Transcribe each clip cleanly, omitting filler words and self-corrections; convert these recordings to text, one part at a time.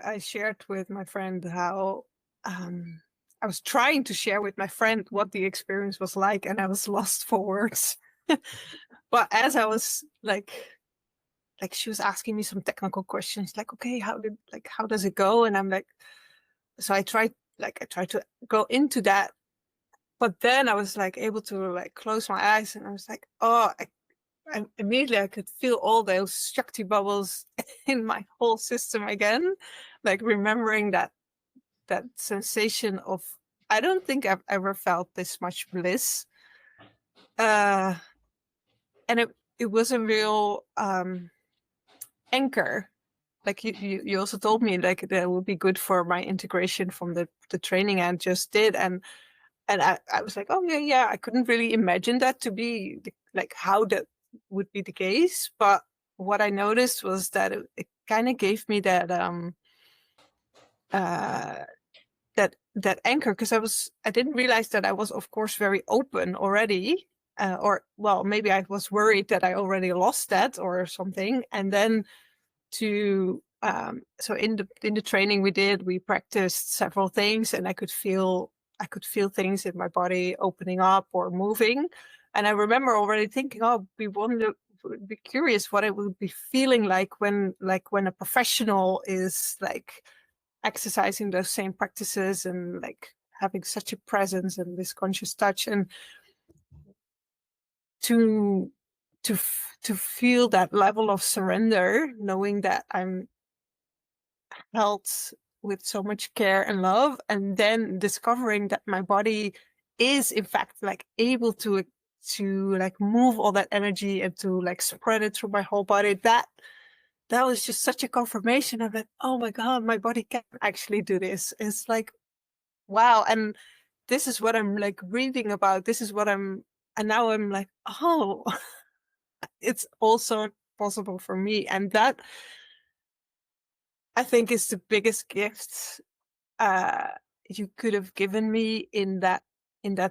I shared with my friend how I was trying to share with my friend what the experience was like, and I was lost for words. But as I was like she was asking me some technical questions, like, okay, how does it go? And I'm like, so I tried to go into that, but then I was like able to like close my eyes, and I was like, oh, I immediately I could feel all those Shakti bubbles in my whole system again, like remembering that sensation of, I don't think I've ever felt this much bliss. And it was a real anchor. Like you also told me like that would be good for my integration from the training I just did. And I was like, oh yeah, I couldn't really imagine that to be like how that would be the case. But what I noticed was that it kind of gave me that uh that anchor, because I didn't realize that I was of course very open already, or well, maybe I was worried that I already lost that or something. And then so in the training we did, we practiced several things, and I could feel things in my body opening up or moving. And I remember already thinking, oh, would be curious what it would be feeling like when a professional is like exercising those same practices and like having such a presence and this conscious touch, and to to feel that level of surrender, knowing that I'm held with so much care and love, and then discovering that my body is in fact like able to like move all that energy and to like spread it through my whole body. That was just such a confirmation of that, oh my God, my body can actually do this. It's like, wow. And this is what I'm like reading about. This is what and now I'm like, oh, it's also possible for me. And that, I think, is the biggest gift you could have given me in that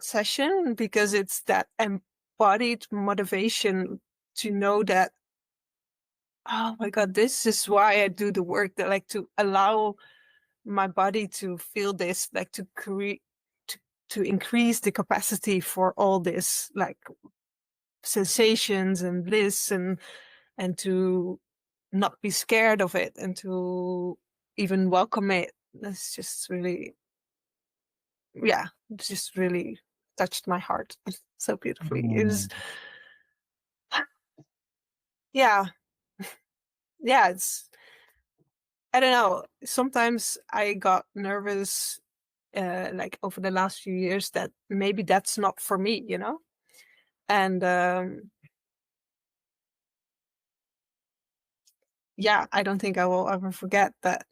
session, because it's that embodied motivation to know that, oh my God, this is why I do the work, that like to allow my body to feel this, like to create, to increase the capacity for all this like sensations and bliss, and to not be scared of it, and to even welcome it. That's just really, yeah, it just really touched my heart so beautifully. It was, yeah, yeah, it's, I don't know. Sometimes I got nervous, like over the last few years, that maybe that's not for me, you know? And yeah, I don't think I will ever forget that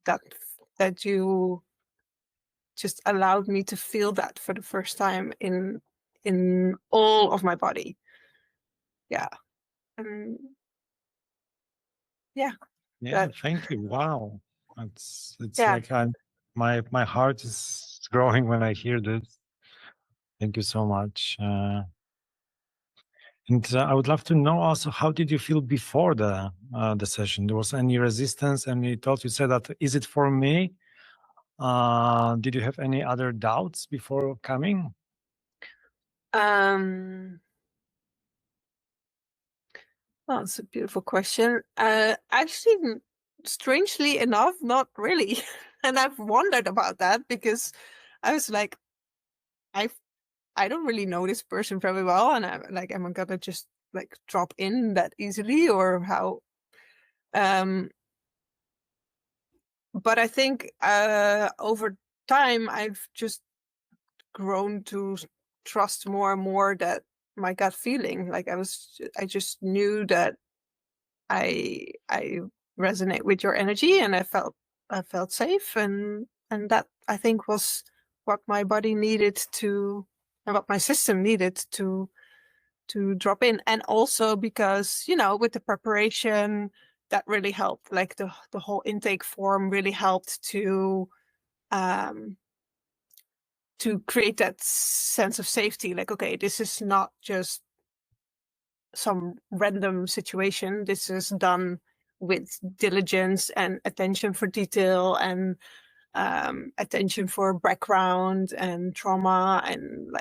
that you just allowed me to feel that for the first time in all of my body. Yeah. And yeah, Yeah, that, thank you. Wow. It's yeah. like my heart is growing when I hear this. Thank you so much. And I would love to know also, how did you feel before the session? There was any resistance? And you thought, you said that, is it for me? Did you have any other doubts before coming? Well, it's a beautiful question. Actually, strangely enough, not really. And I've wondered about that, because I was like, I I don't really know this person very well, and I'm like, am I gonna just like drop in that easily, or how? Um, but I think over time I've just grown to trust more and more that my gut feeling. Like I just knew that I resonate with your energy, and I felt safe, and that, I think, was what my body needed to, and what my system needed to drop in. And also because, with the preparation, that really helped. Like the whole intake form really helped um to create that sense of safety. Like, okay, this is not just some random situation. This is done with diligence and attention for detail and attention for background and trauma and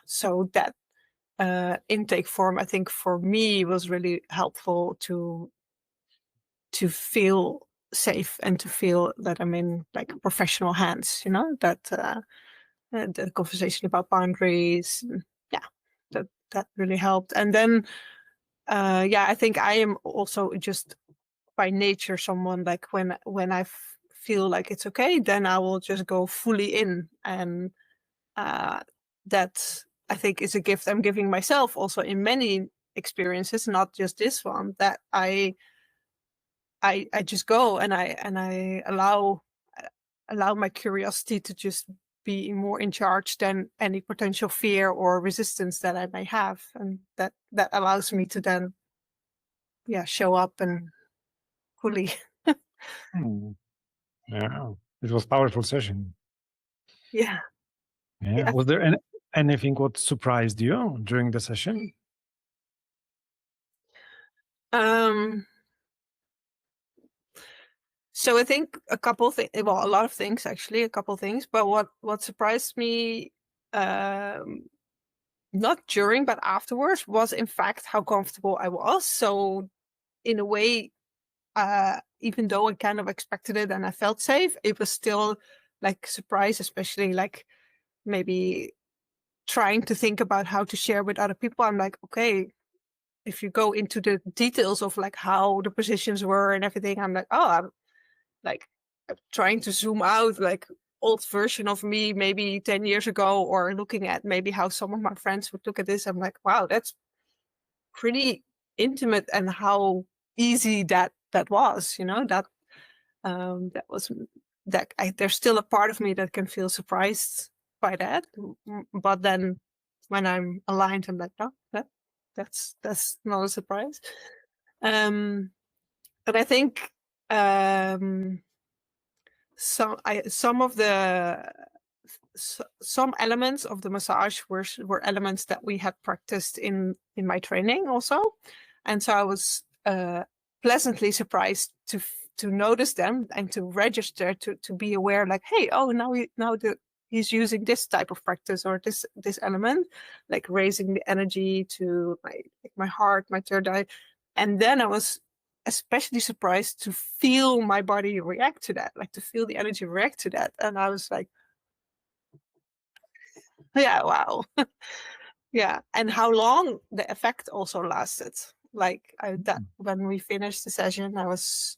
so that intake form, I think for me was really helpful to feel safe and to feel that I'm in like professional hands, that the conversation about boundaries, that really helped. And then I think I am also just by nature someone like when I feel like it's okay, then I will just go fully in, and that I think is a gift I'm giving myself also in many experiences, not just this one, that I just go and I allow my curiosity to just be more in charge than any potential fear or resistance that I may have, and that allows me to then show up and fully. Yeah, it was powerful session. Yeah. Was there anything what surprised you during the session? So I think a couple things, well, a lot of things actually, a couple things, but what surprised me, not during but afterwards, was in fact how comfortable I was. So in a way, even though I kind of expected it and I felt safe, it was still like surprise, especially like maybe trying to think about how to share with other people. I'm like, okay, if you go into the details of like how the positions were and everything, I'm like, oh, I'm trying to zoom out, like old version of me, maybe 10 years ago, or looking at maybe how some of my friends would look at this. I'm like, wow, that's pretty intimate, and how easy that was, that was that there's still a part of me that can feel surprised by that. But then when I'm aligned, I'm like, no, that's not a surprise. But I think some elements of the massage were elements that we had practiced in my training also, and so I was pleasantly surprised to notice them and to register, to be aware, like, hey, oh, he's using this type of practice or this element, like raising the energy to my heart, my third eye. And then I was especially surprised to feel my body react to that, like to feel the energy react to that. And I was like, yeah, wow. Yeah. And how long the effect also lasted. Like when we finished the session, there was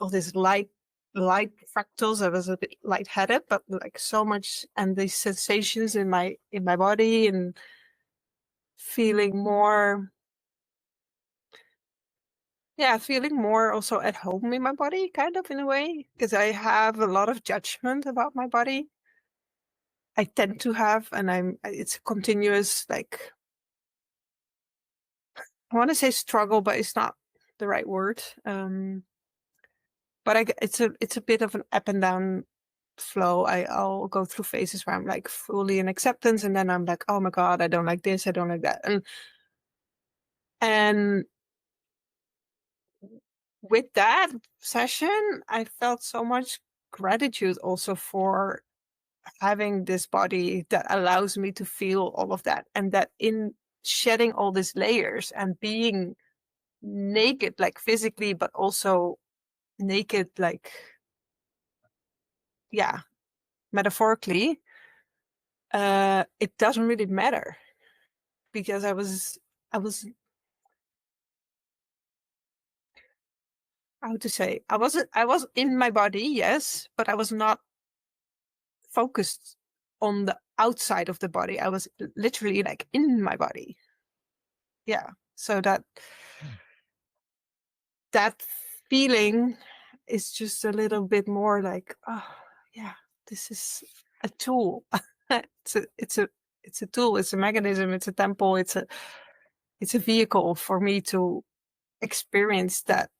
all this light fractals. I was a bit lightheaded, but like so much, and these sensations in my body, and feeling more also at home in my body, kind of, in a way, because I have a lot of judgment about my body. I tend to have, and it's a continuous, like, I want to say struggle, but it's not the right word. But it's a bit of an up and down flow. I'll go through phases where I'm like fully in acceptance, and then I'm like, oh my God, I don't like this, I don't like that. And with that session, I felt so much gratitude also for having this body that allows me to feel all of that, and that in shedding all these layers and being naked, like physically, but also naked, like, metaphorically, it doesn't really matter, because I was how to say, I was in my body, yes, but I was not focused on the outside of the body. I was literally like in my body. Yeah. So that feeling is just a little bit more like, oh yeah, this is a tool. it's a tool, it's a mechanism, it's a temple, it's a vehicle for me to experience that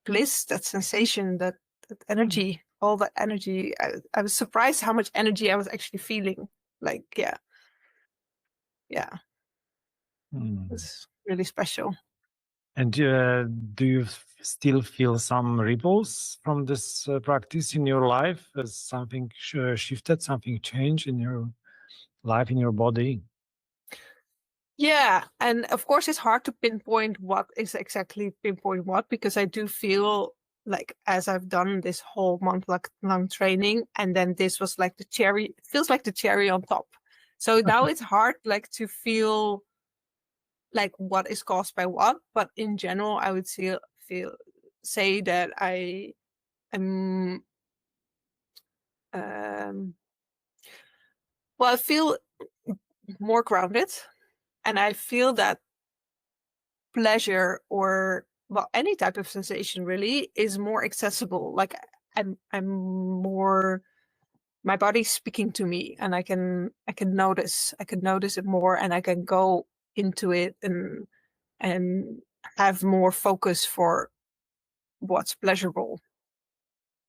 bliss, that sensation, that energy, all that energy. I was surprised how much energy I was actually feeling. Like, yeah. really special. And do you still feel some ripples from this practice in your life? Has something shifted, something changed in your life, in your body? Yeah, and of course it's hard to pinpoint what is exactly pinpoint what, because I do feel like as I've done this whole long training, and then this was like the cherry, it feels like the cherry on top. So now it's hard like to feel like what is caused by what, but in general I would say that I am well, I feel more grounded, and I feel that pleasure, or well, any type of sensation really, is more accessible. Like I'm more, my body's speaking to me, and I can notice it more, and I can go into it and have more focus for what's pleasurable.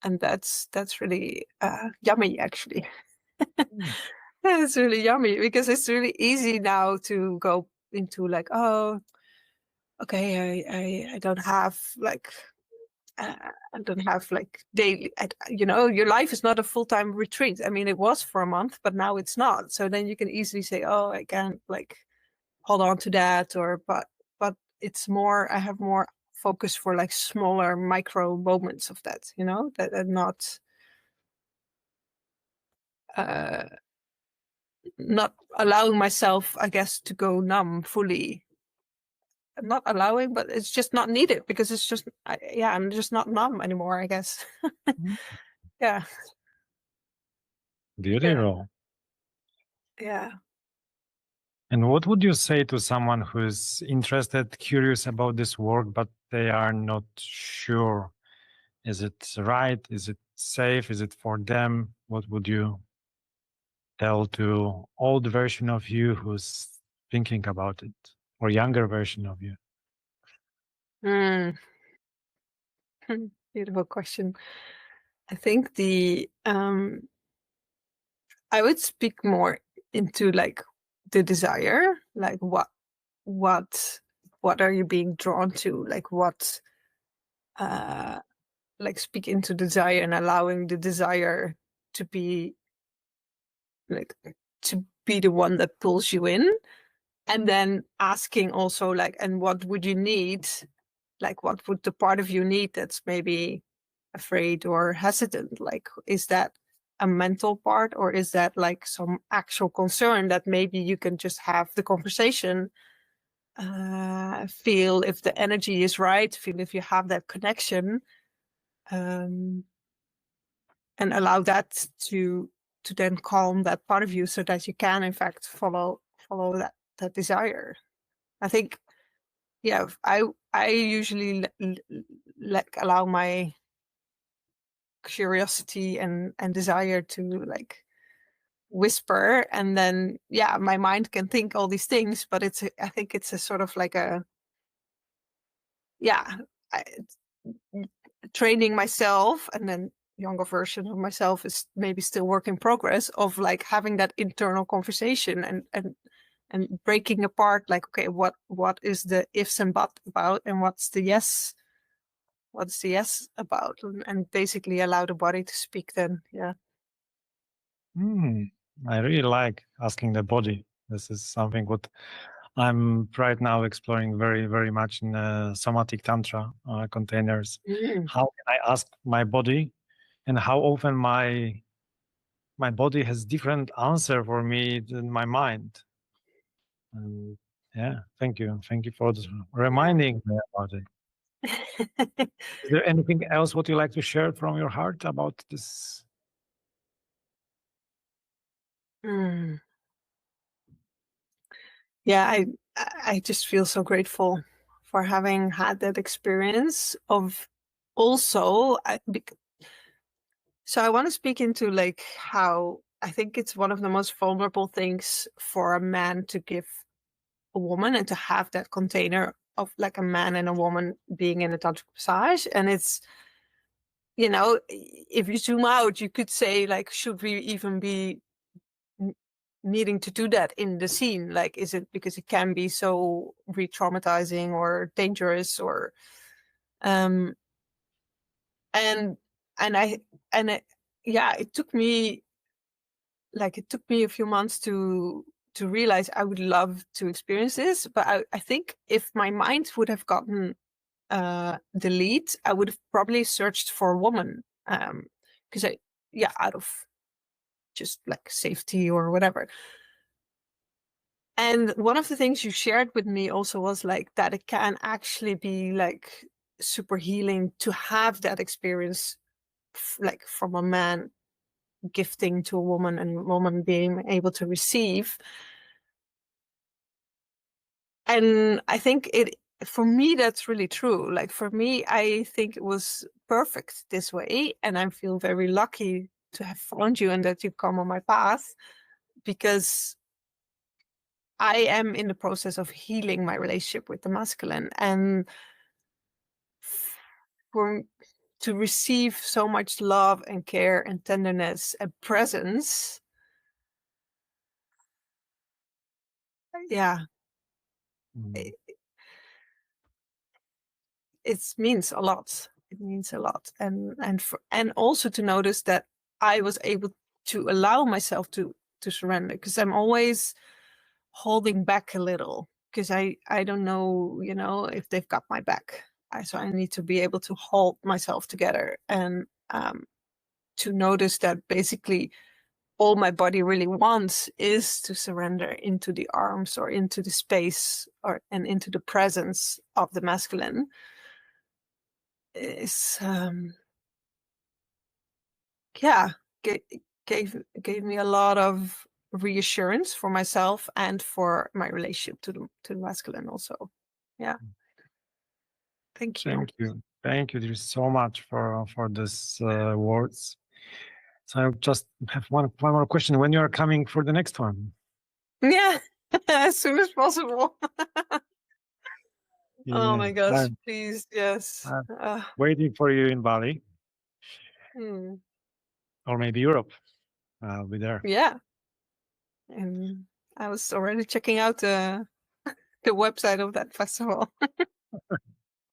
And that's really yummy, actually. It's really yummy, because it's really easy now to go into like, oh, okay, I don't have like I don't have like daily, your life is not a full-time retreat. I mean, it was for a month, but now it's not. So then you can easily say, oh, I can't like hold on to that, but it's more, I have more focus for like smaller micro moments of that, that are uh, not allowing myself, I guess, to go numb fully. I'm not allowing, but it's just not needed, because it's just, I'm just not numb anymore, I guess. Yeah. Beautiful. Yeah. And what would you say to someone who's interested, curious about this work, but they are not sure? Is it right? Is it safe? Is it for them? What would you tell to old version of you who's thinking about it, or younger version of you? Mm. Beautiful question. I think I would speak more into like the desire, like what are you being drawn to? Like what like speak into desire, and allowing the desire to be like the one that pulls you in. And then asking also like, and what would you need? Like, what would the part of you need that's maybe afraid or hesitant? Like, is that a mental part, or is that like some actual concern that maybe you can just have the conversation, feel if the energy is right, feel if you have that connection, and allow that to then calm that part of you, so that you can in fact follow that desire. I think, yeah, I usually like allow my curiosity and desire to like whisper, and then my mind can think all these things, but I think it's a sort of like a I, training myself, and then younger version of myself is maybe still work in progress of like having that internal conversation, and breaking apart like, okay, what is the ifs and buts about, and what's the yes about, and basically allow the body to speak then. I really like asking the body. This is something what I'm right now exploring very, very much in somatic tantra containers. How can I ask my body, and how often my body has different answer for me than my mind. And thank you for reminding me about it. Is there anything else what you like to share from your heart about this? Yeah, I just feel so grateful for having had that experience of also, so I want to speak into like how I think it's one of the most vulnerable things for a man to give a woman, and to have that container of like a man and a woman being in a tantric massage. And it's, if you zoom out, you could say like, should we even be needing to do that in the scene? Like, is it because it can be so re-traumatizing or dangerous, or and and I and it, yeah, it took me a few months to realize I would love to experience this, but I think if my mind would have gotten the lead, I would have probably searched for a woman, because out of just like safety or whatever. And one of the things you shared with me also was like that it can actually be like super healing to have that experience, like from a man gifting to a woman and a woman being able to receive. And I think for me, that's really true. Like for me, I think it was perfect this way. And I feel very lucky to have found you and that you come on my path, because I am in the process of healing my relationship with the masculine. And for to receive so much love and care and tenderness and presence, yeah, Mm. it means a lot. It means a lot. And also to notice that I was able to allow myself to surrender, because I'm always holding back a little, because I don't know, if they've got my back. So I need to be able to hold myself together, and to notice that basically all my body really wants is to surrender into the arms or into the space and into the presence of the masculine is gave me a lot of reassurance for myself and for my relationship to the masculine also. Yeah. Thank you. Thank you so much for this words. So I just have one more question. When you are coming for the next one? Yeah, as soon as possible. Oh my gosh, I'm please, yes. waiting for you in Bali or maybe Europe. I'll be there. Yeah. And I was already checking out the website of that festival.